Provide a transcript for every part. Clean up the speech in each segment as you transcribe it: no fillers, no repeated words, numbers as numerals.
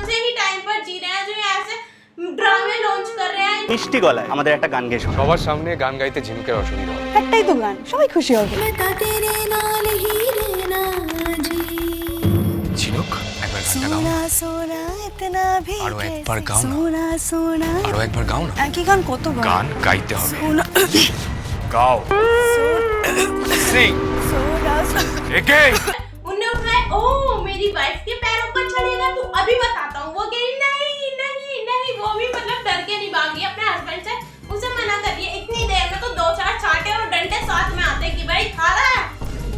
से ही टाइम पर जी रहे हैं जो ये ऐसे ड्रामे लॉन्च कर रहे हैं। মিষ্টি গলায় আমাদের একটা গান গেয়ে শোনাও। সবার সামনে গান গাইতে ঝিনুকের অসুবিধা হয়। একটাই তো গান, সবাই খুশি হবে। ঝিনুক একবার গানটা গাও। আরো একবার গাও না। আরো একবার গাও না। একই গান কত গান গাইতে হবে। গাও। সিং। এগেইন। उनने उठाया, ओह मेरी वाइफ के पैरों पर चढ़ेगा तू, अभी बताता हूँ। वो कही नहीं नहीं नहीं, वो भी मतलब डर के नहीं भागी अपने हस्बैंड से, उसे मना कर दिया। इतनी देर में तो 2-4 चांटे और डंडे साथ में आते कि भाई खा रहा है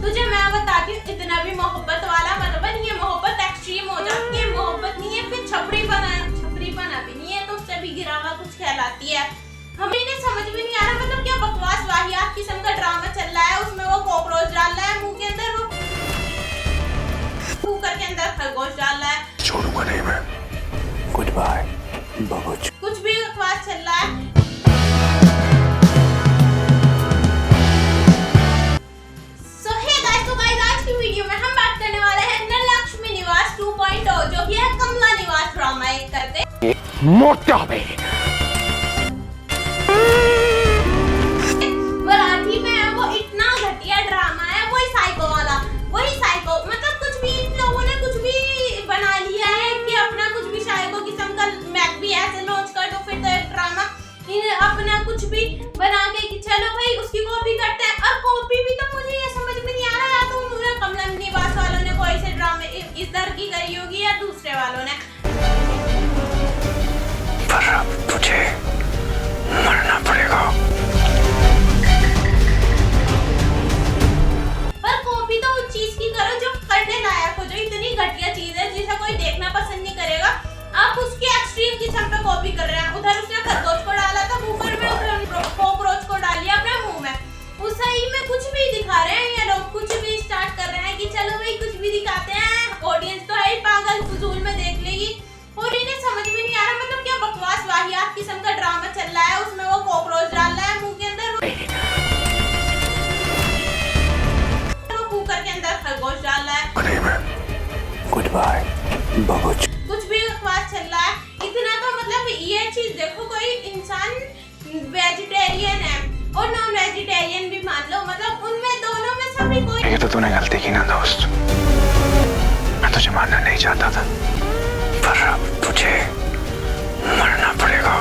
तुझे। मैं बताती हूँ इतना भी मोहब्बत वाला मत बन, ये मोहब्बत एक्सट्रीम हो जाती है। मोहब्बत नहीं है फिर छपरीपना भी नहीं है, तो उससे भी गिरा हुआ कुछ कहलाती है। हमें इन्हें समझ में नहीं आ रहा, मतलब क्या बकवास वाहियात किस्म का ड्रामा चल रहा है। उसमें वो कॉकरोच डाल रहा है मुंह के अंदर, वो कुकर के अंदर खरगोश डाल रहा है। छोड़ूंगा नहीं मैं। गुड बाय बाबूजी। कुछ भी बकवास चल रहा है। So hey guys, तो guys आज की वीडियो में हम बात करने वाले हैं लक्ष्मी निवास 2.0, जो कि है कमला निवास ड्रामा एक करते। मोटा बे। मराठी में है वो, इतना घटिया ड्रामा है, वही साइको वाला, वही साइको। मतलब कुछ भी इन लोगों ने कुछ भी बना लिया है कि अपना कुछ भी साइको किस्म का मैक भी ऐसे लॉन्च कर दो, फिर तो ड्रामा अपना कुछ भी बना के कि चलो भाई उसकी कॉपी करते हैं। और कॉपी भी तो मुझे ये समझ में नहीं आ रहा, या तो उन्होंने कमला निवास वालों ने कोई से ड्रामे इस दर की करी होगी या दूसरे वालों ने। पर अब तुझे मरना पड़ेगा। पर कॉपी तो उस चीज की करो जो करने लायक हो, जो इतनी घटिया चीज है जिसे कोई देखना पसंद नहीं करेगा। आप उसके एक्सट्रीम किस्म पे कॉपी कर रहे हैं। उधर उसने खरगोश को डाला था कुकर में, उधर कॉकरोच को डाल लिया अपने मुंह में। उस सही में कुछ भी दिखा रहे हैं ये लोग, कुछ भी स्टार्ट कर रहे हैं कि चलो भाई कुछ भी दिखाते हैं, ऑडियंस तो है ही पागल, फजूल में देख लेगी। और इन्हें समझ में नहीं आ रहा, मतलब क्या बकवास वाहियात किस्म का ड्रामा चल रहा है। उसमें वो कॉकरोच डाल रहा है मुंह के अंदर, वो कुकर के अंदर खरगोश डाल रहा है। गुड बाय बाबूजी। कुछ भी बकवास चल रहा है इतना। तो मतलब ये चीज देखो, कोई इंसान वेजिटेरियन है और नॉन वेजिटेरियन भी मान लो, मतलब उनमें दोनों में से भी कोई। ये तो तूने गलती की ना दोस्त, मैं तुझे मारना नहीं चाहता था, पर अब तुझे मरना पड़ेगा।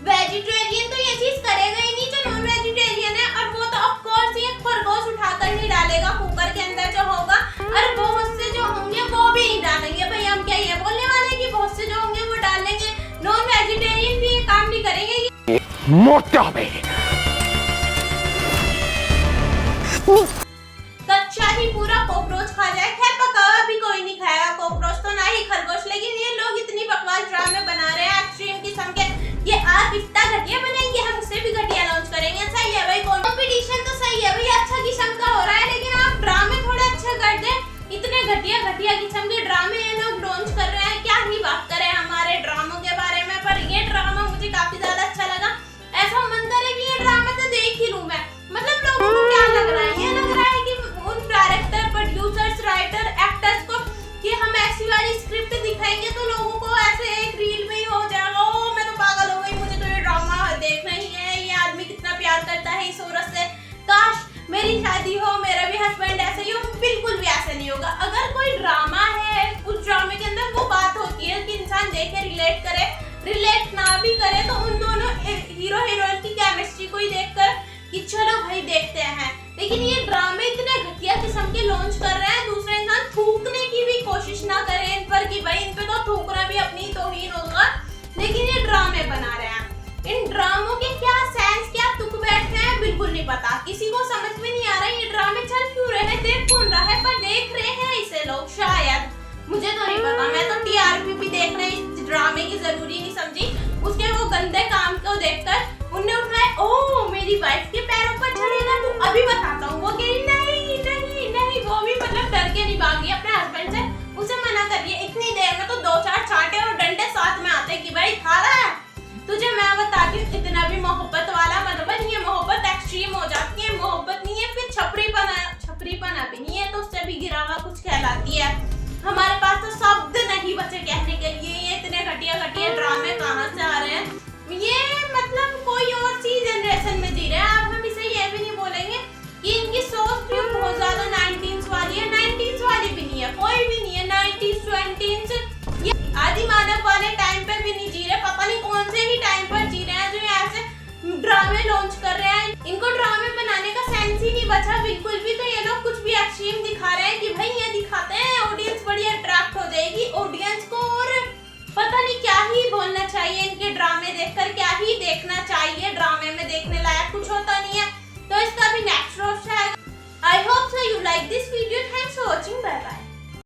वेजिटेरियन तो ये चीज करेगा ही नहीं जो नॉन वेजिटेरियन है, और वो तो ऑफ कोर्स ये खरगोश उठाकर नहीं डालेगा कुकर के अंदर जो होगा, और बहुत से जो होंगे वो भी नहीं डालेंगे। भाई हम क्या ये बोलने वाले हैं कि बहुत से जो होंगे वो डालेंगे? नॉन वेजिटेरियन भी ये काम नहीं करेंगे। मोटा बे। कच्चा ही पूरा कॉकरोच खा जाए। खैर पका भी कोई नहीं खाएगा कॉकरोच, तो ना ही खरगोश। लेकिन ये लोग इतनी बकवास ड्रामे बना रहे हैं एक्सट्रीम किस्म के, ये आप इतना घटिया बनाएंगे हम उससे भी घटिया लॉन्च करेंगे। सही है भाई, कंपटीशन तो सही है भाई, अच्छा किस्म का हो रहा है, लेकिन आप ड्रामे थोड़े अच्छे कर दे। इतने घटिया घटिया किस्म के ड्रामे ये लोग लॉन्च कर रहे हैं। क्या ही बात करें हमारे ड्रामों के बारे में, पर ये ड्रामा मुझे काफी ज्यादा अच्छा लगा। ऐसा मन करे कि ये ड्रामा तो देख ही लूं मैं। मतलब लोगों को क्या लग रहा है, ये लग रहा है कि उन डायरेक्टर, प्रोड्यूसर्स, राइटर, एक्टर्स को कि हम ऐसी वाली स्क्रिप्ट दिखाएंगे तो लोगों को ऐसे एक रील में ही हो जाएगा, ओ मैं तो पागल हो गई, मुझे तो ये ड्रामा देखना ही है। ये आदमी कितना प्यार करता है इस औरत से, काश मेरी शादी हो, मेरा भी हस्बैंड ऐसे ही हो। बिल्कुल भी ऐसे नहीं होगा। अगर कोई ड्रामा है, उस ड्रामे के अंदर वो बात होती है कि इंसान देखे रिलेट करे, रिलेट ना भी करे तो उन दोनों हीरो हीरोइन की केमिस्ट्री को ही देखकर कि चलो भाई देखते हैं। लेकिन ये ड्रामे इतने घटिया किस्म के लॉन्च कर रहे हैं, दूसरे इंसान थूकने की भी कोशिश ना करे इन पर कि भाई इन पे तो थूकना भी अपनी तौहीन होगा, लेकिन ये ड्रामे बना रहे हैं। इन ड्रामों के क्या सेंस, क्या तुक बैठे हैं बिल्कुल नहीं पता, किसी को समझ में नहीं आ रहा ये ड्रामे चल क्यों रहे हैं, देख कौन रहा है, पर देख रहे हैं इसे लोग शायद, मुझे तो नहीं पता। मैं तो टीआरपी भी देखना इस ड्रामे की जरूरी नहीं समझी। उसके वो गंदे काम को देखकर उन्हें उठाया, ओह मेरी वाइफ के पैरों पर चढ़ेगा तू, अभी बताता हूँ। वो कही नहीं नहीं नहीं, वो भी मतलब डर के नहीं भागी अपने हस्बैंड से, उसे मना कर दिया। इतनी देर में तो 2-4 चांटे और डंडे साथ में आते कि भाई खा रहा है तुझे। मैं बताती हूँ इतना भी मोहब्बत वाला मत बन, ये मोहब्बत एक्सट्रीम हो जाती है। मोहब्बत नहीं है फिर छपरीपना भी नहीं है, तो उससे भी गिरा हुआ कुछ कहना पास तो शब्द नहीं बचे कहने के लिए ये इतने घटिया घटिया ड्रामे कहाँ से आ रहे हैं। ये मतलब कोई और सी जनरेशन में जी रहे हैं। आप हम इसे ये भी नहीं बोलेंगे कि इनकी सोच भी बहुत ज्यादा 90s वाली है। 90s वाली भी नहीं है, कोई भी नहीं है। 90s 20s ये आदि मानव वाले टाइम पे भी नहीं जी रहे। पता नहीं कौन से ही टाइम पर जी रहे हैं जो ऐसे ड्रामे लॉन्च कर रहे हैं। इनको ड्रामे बनाने का सेंस ही नहीं बचा बिल्कुल भी। तो ये लोग कुछ भी एक्सट्रीम दिखा रहे हैं कि भाई ये दिखाते हैं ऑडियंस बड़ी अट्रैक्ट हो जाएगी ऑडियंस को, और पता नहीं क्या ही बोलना चाहिए। इनके ड्रामे देखकर क्या ही देखना चाहिए, ड्रामे में देखने लायक कुछ होता नहीं है। तो इसका भी नेक्स्ट रोस्ट है। I hope so you like this video. Thanks for watching, bye bye.